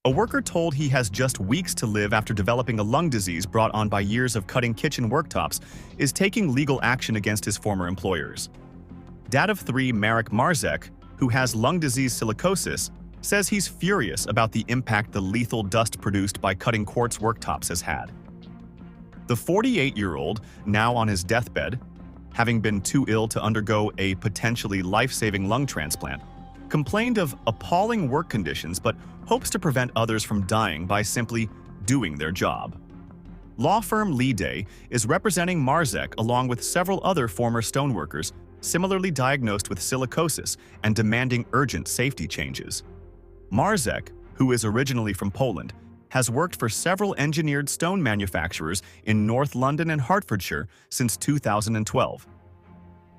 A worker told he has just weeks to live after developing a lung disease brought on by years of cutting kitchen worktops is taking legal action against his former employers. Dad of 3 Marek Marzec, who has lung disease silicosis, says he's furious about the impact the lethal dust produced by cutting quartz worktops has had. The 48-year-old, now on his deathbed, having been too ill to undergo a potentially life-saving lung transplant, complained of appalling work conditions but hopes to prevent others from dying by simply doing their job. Law firm Leigh is representing Marzec along with several other former stoneworkers similarly diagnosed with silicosis and demanding urgent safety changes. Marzec, who is originally from Poland, has worked for several engineered stone manufacturers in North London and Hertfordshire since 2012.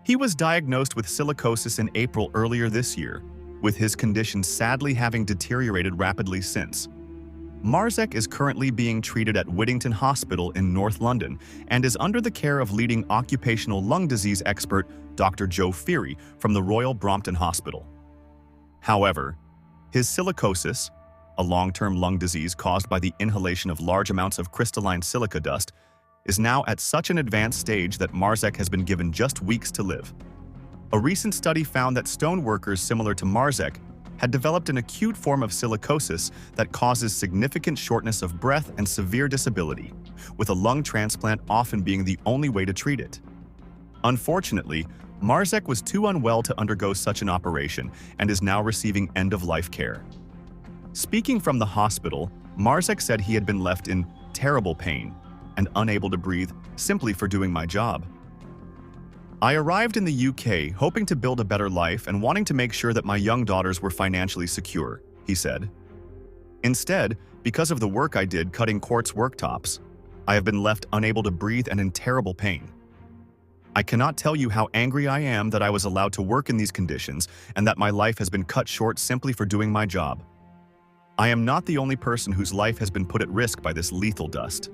He was diagnosed with silicosis in April earlier this year, with his condition sadly having deteriorated rapidly since. Marzec is currently being treated at Whittington Hospital in North London and is under the care of leading occupational lung disease expert Dr. Joe Feary from the Royal Brompton Hospital. However, his silicosis, a long-term lung disease caused by the inhalation of large amounts of crystalline silica dust, is now at such an advanced stage that Marzec has been given just weeks to live. A recent study found that stoneworkers similar to Marzec had developed an acute form of silicosis that causes significant shortness of breath and severe disability, with a lung transplant often being the only way to treat it. Unfortunately, Marzec was too unwell to undergo such an operation and is now receiving end-of-life care. Speaking from the hospital, Marzec said he had been left in terrible pain and unable to breathe simply for doing my job. I arrived in the UK hoping to build a better life and wanting to make sure that my young daughters were financially secure, he said. Instead, because of the work I did cutting quartz worktops, I have been left unable to breathe and in terrible pain. I cannot tell you how angry I am that I was allowed to work in these conditions and that my life has been cut short simply for doing my job. I am not the only person whose life has been put at risk by this lethal dust.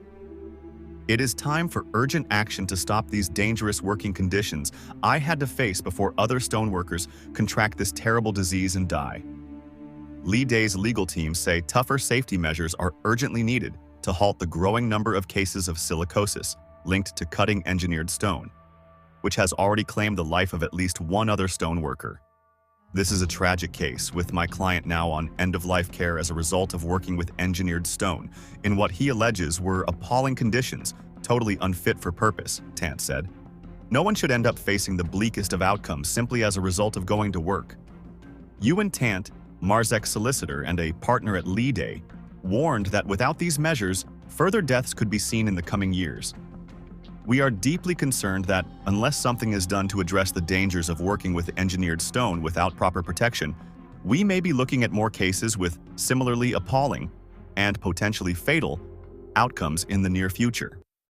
It is time for urgent action to stop these dangerous working conditions I had to face before other stoneworkers contract this terrible disease and die. Leigh's legal team say tougher safety measures are urgently needed to halt the growing number of cases of silicosis linked to cutting engineered stone, which has already claimed the life of at least one other stoneworker. This is a tragic case, with my client now on end-of-life care as a result of working with engineered stone in what he alleges were appalling conditions, totally unfit for purpose, Tant said. No one should end up facing the bleakest of outcomes simply as a result of going to work. Ewan Tant, Marzec's solicitor and a partner at Leigh, warned that without these measures, further deaths could be seen in the coming years. We are deeply concerned that, unless something is done to address the dangers of working with engineered stone without proper protection, we may be looking at more cases with similarly appalling and potentially fatal outcomes in the near future.